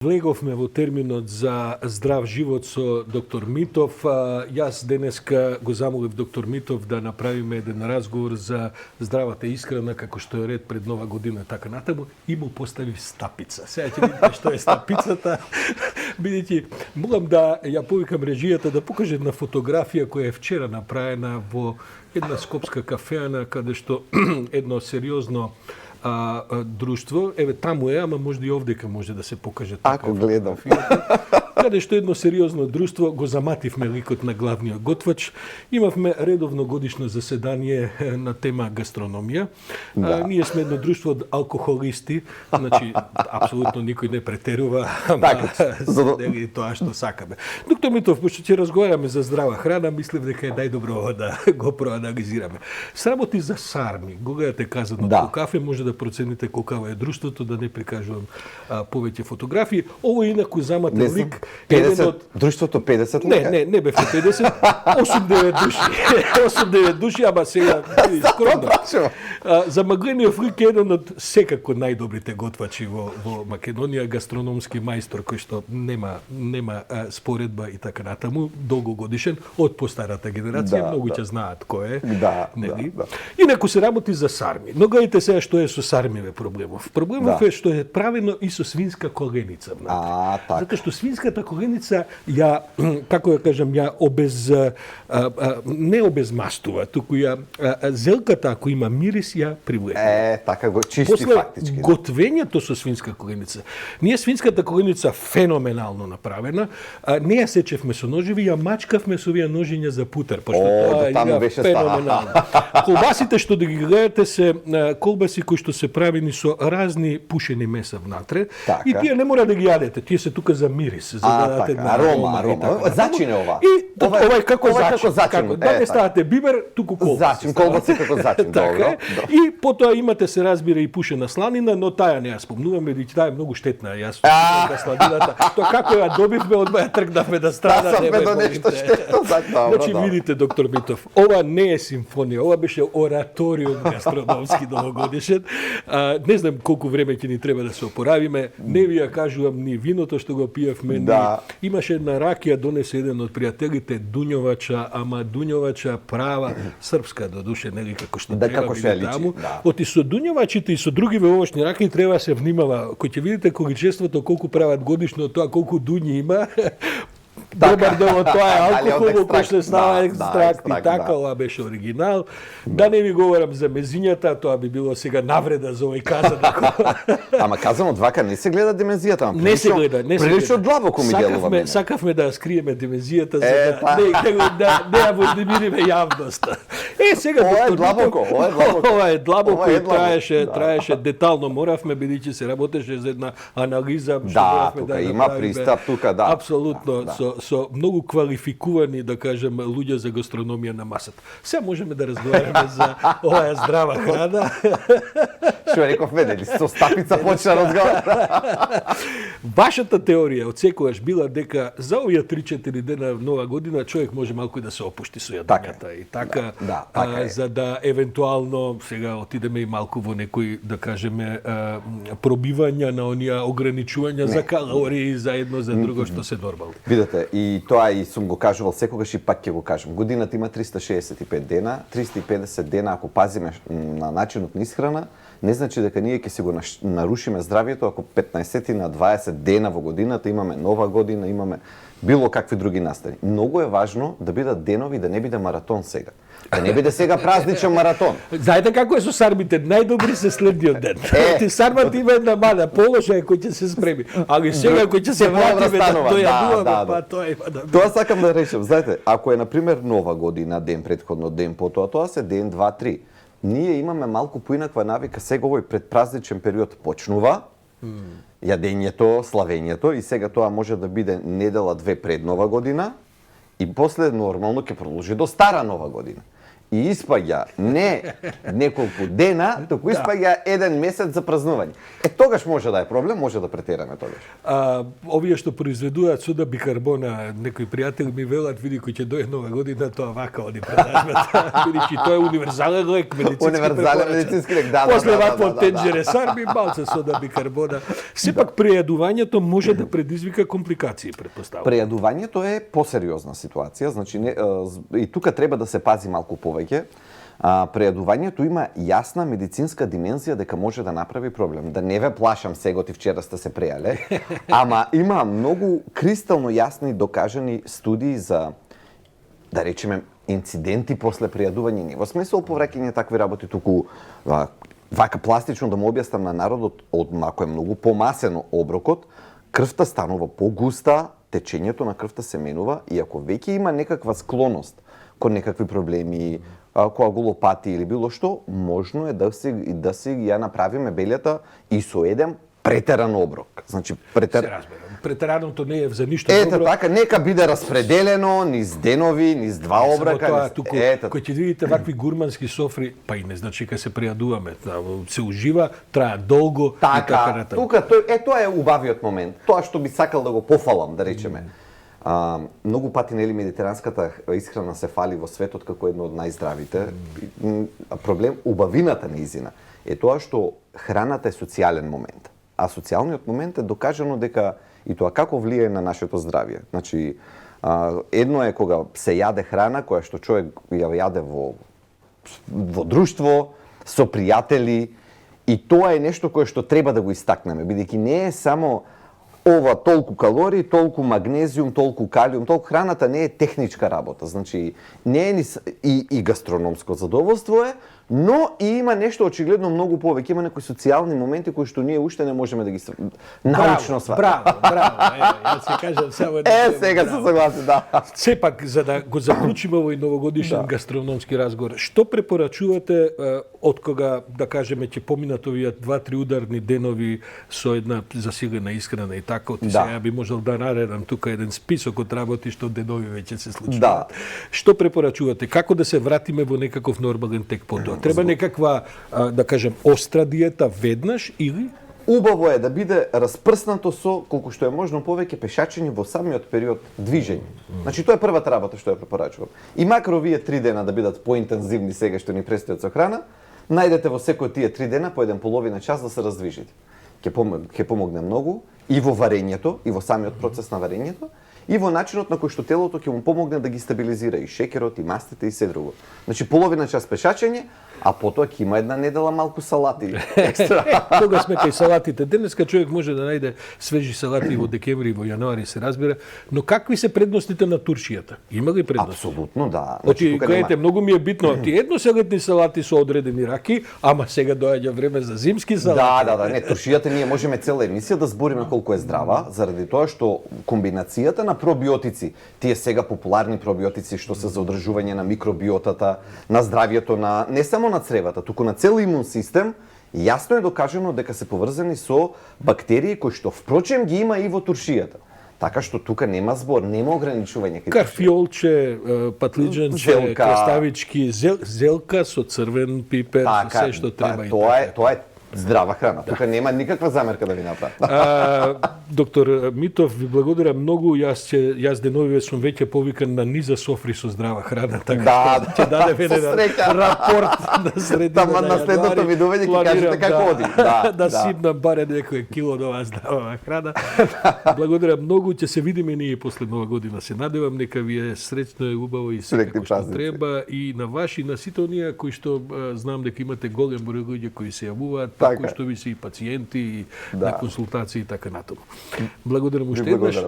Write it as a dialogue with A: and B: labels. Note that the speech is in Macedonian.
A: Влеговме во терминот за здрав живот со доктор Митов. Јас денеска го замолив доктор Митов да направиме еден разговор за здравата исхрана, како што е ред пред нова година, така натаму, и му поставив стапица. Сега ќе видите што е стапицата. Бидејќи, молам да ја повикам режијата да покаже една фотографија која е вчера направена во една скопска кафеана, каде што едно сериозно друштво, еве таму е, ама можда и овдека може да се покаже.
B: Ако гледам.
A: Каде што едно сериозно друштво го замативме ликот на главниот готвач. Имавме редовно годишно заседание на тема гастрономија.
B: Да.
A: Ние сме едно друштво од алкохолисти, значи апсолутно никој не претерува, ама дели тоа што сакаме. Доктор Митов, пошто ќе разговараме за здрава храна, мислев дека е најдобро да го проанализираме. Сработи за сарми. Го гледате казано во кафе, може да процените колкаво е друштвото, да не прикажувам повеќе фотографии. Ово е инаку заматен лик.
B: 50, друштвото 50 лика?
A: Не бевте 50, 8-9 души. 8-9 души, ама сега скромно. Замаглениот лик е еден од секако најдобрите готвачи во Македонија, гастрономски мајстор кој што нема споредба и така натаму, долгогодишен од постарата генерација, многу ќе знаат кој е. Инаку се работи за сарми. Но гледайте сега што е со сармиве проблемов. Проблемов е што е правено и со свинска коленица внатре. Затоа што свинската коленица ја, како да кажам, ја не обезмастува, туку ја зелката ако има мирис ја привлече.
B: Така го чисти фактички.
A: Готвењето со свинска коленица. Ние свинската коленица феноменално направена, не ја сечевме со ножеви, ја мачкавме со овие ножиња за путер, пошто тоа е феноменално. Колбасите што да ги гледате се колбаси кои што се правени со разни пушени меса внатре, и тие не мора да ги јадете, тие се тука за мирис, за да дадете
B: арома. Зачине ова.
A: И ова како зачин. Да не ставате бибер, туку колбаси.
B: Зачин, колбаси како зачин, добро.
A: И потоа имате, се разбира, и пушена сланина, но таа не ја спомнуваме, бидејќи таа е многу штетна. Јас сланината. Тоа како ја добивме, одма ја тргнавме да страда.
B: Тасавме до нешто штетно.
A: Значи, видите, доктор Митов, ова не е симфонија, ова беше ораториум гастрономски новогодишен. Не знам колку време ќе ни треба да се опоравиме. Не ви ја кажувам ни виното што го пиевме, имаше една ракија, донесе еден од пријателите, дуњовача, ама дуњовача права, српска до душе, нели како што треба биде таму. Оти со дуњовачите и со други овошни ракии треба да се внимава. Кој ќе видите количеството колку прават годишно, тоа колку дуњи има, добар дел од тоа е алкохол кој што става екстракт и така, ова беше оригинал. Да не ви говорам за мезињата, тоа би било сега навреда за овој казан.
B: Ама казано вака не се гледа демезијата,
A: не се гледа.
B: Прилично длабоко ми делува мене.
A: Сакавме да скриеме демезијата за да ја воздемириме јавноста. Сега
B: ова е длабоко,
A: ова е длабоко и траеше детално, моравме бидејќи се работеше за една анализа,
B: што моравме да има пристап тука,
A: апсолутно со многу квалификувани, да кажем, луѓе за гастрономија на масата. Сега можеме да разговараме за оваа здрава храна.
B: Што рековме, нели, со стапица почна разговар.
A: Вашата теорија од секогаш била дека за овие 3-4 дена нова година човек може малку да се опушти со јадењата и така, за да евентуално сега отидеме и малку во некои, да кажеме, пробивања на оние ограничувања за калории, за едно за друго што се нормално.
B: Видете, и тоа и сум го кажувал секогаш и пак ќе го кажам. Годината има 365 дена, 350 дена ако пазиме на начинот на исхрана, не значи дека ние ќе си го нарушиме здравието ако 15 на 20 дена во годината имаме нова година, имаме било какви други настани. Многу е важно да бидат денови, да не биде маратон сега. Да не биде сега празничен маратон.
A: Знаете како е со сармите? Најдобри се следниот ден. Ти сармата има една мана положај кој ќе се спреми. Али сега кој ќе се вратиме да дојадуваме, па тоа има да.
B: Тоа сакам да речем. Знаете, ако е на пример нова година, ден претходно, ден потоа, тоа се ден 2-3. Ние имаме малку поинаква навика, сега овој предпразничен период почнува, јадењето, славењето, и сега тоа може да биде недела 2 пред нова година и после нормално ќе продолжи до стара нова година. и испаѓа не неколку дена, туку испаѓа еден месец за празнување. Тогаш може да е проблем, може да претераме тогаш.
A: Овие што произведуваат сода бикарбона, некои пријатели ми велат, види кој ќе дојде нова година, тоа вака они продажбата. Види, тоа е универзален лек,
B: медицински лек, да.
A: После вакво тенџере сарби, малце сода бикарбона. Сепак прејадувањето може да предизвика компликации, претпоставувам.
B: Прејадувањето е посериозна ситуација, значи и тука треба да се пази малку повеќе. Прејадувањето има јасна медицинска димензија дека може да направи проблем. Да не ве плашам сега, ти вчера сте се прејале, ама има многу кристално јасни докажани студии за, да речеме, инциденти после прејадување. Не во смисол повраќање такви работи, туку вака пластично да му објаснам на народот, ако е многу помасено оброкот, крвта станува погуста, течењето на крвта се менува и ако веќе има некаква склоност кон некакви проблеми, коагулопатии или било што, можно е да си ја направиме белјата и со еден претеран оброк. Значи
A: Се разберам. Претераното не е за ништо
B: добро.
A: добро.
B: Така, нека биде распределено низ денови, низ два обрака.
A: Тоа, туку, кој ќе видите вакви гурмански софри, па и не значи кога се прејадуваме, се ужива, трае долго и така натаму.
B: Тука тоа е убавиот момент. Тоа што би сакал да го пофалам, да речеме. Многу пати нели медитеранската исхрана се фали во светот како едно од најздравите. Проблем убавината неизина е тоа што храната е социјален момент. А социјалниот момент е докажано дека и тоа како влијае на нашето здравје. Значи, едно е кога се јаде храна која што човек ја јаде во друштво, со пријатели, и тоа е нешто кое што треба да го истакнеме, бидејќи не е само ова толку калории, толку магнезиум, толку калиум, толку храната не е техничка работа. Значи, не е и гастрономско задоволство е, но и има нешто очигледно многу повеќе, има некои социјални моменти кои што ние уште не можеме да ги научно сватиме.
A: Браво. Јас се кажам само
B: сега се согласен, да.
A: Сепак, за да го заклучиме овој новогодишен гастрономски разговор, што препорачувате од кога, да кажеме, ќе поминат овие 2-3 ударни денови со една засилена исхрана и така, сега би можел да наредам тука еден список од работи што денови веќе се случуваат. Што препорачувате? Како да се вратиме во некаков нормален тек по тоа? Треба некаква, да кажем, остра диета веднаш или?
B: Убаво е да биде распрснато со колку што е можно повеќе пешачење во самиот период движење. Значи тоа е првата работа што ја препорачувам. И макар овие 3 дена да бидат поинтензивни сега што ни престојат со храна, најдете во секој тие 3 дена по еден половина час да се раздвижите. Ќе помогне многу и во варењето, и во самиот процес на варењето, и во начинот на кој што телото ќе му помогне да ги стабилизира и шеќерот, и мастите, и се друго. Значи половина час пешачење, а потоа ќе има една недела малку салати екстра.
A: Кога сме кај салатите, денеска човек може да најде свежи салати во декември, во јануари, се разбира, но какви се предностите на туршијата? Има ли предности?
B: Апсолутно да.
A: Значи, гледате, многу ми е битно, ти едноселетни салати со одредени раки, ама сега доаѓа време за зимски салати.
B: Да, не, туршијата ние можеме цела емисија да збориме колку е здрава, заради тоа што комбинацијата на пробиотици, тие сега популарни пробиотици што се за одржување на микробиотата, на здравјето на не само на цревата, туку на цел имун систем, јасно е докажано дека се поврзани со бактерии кои што впрочем ги има и во туршијата. Така што тука нема збор, нема ограничување.
A: Карфиолче, патлиџанче, краставички, зелка со црвен пипер, се што треба и така.
B: Тоа е здрава храна. Тука нема никаква замерка да ви направи.
A: Доктор Митов, ви благодарам многу. Јас деновиве сум веќе повикан на низа софри со здрава храна, така ќе дадем еден рапорт на средина на јануари.
B: На следното ви довеќе ќе кажете како оди.
A: Да сипнам барем некој кило од оваа здрава храна. Благодарам многу, ќе се видиме ние после Нова година. Се надевам нека ви е среќно и убаво и се како што треба, и на ваши, на сите оние кои што знам дека имате голем број луѓе кои се јавуваат, кои што ви се и пациенти, и на консултации и така натаму. Благодарам уште еднаш.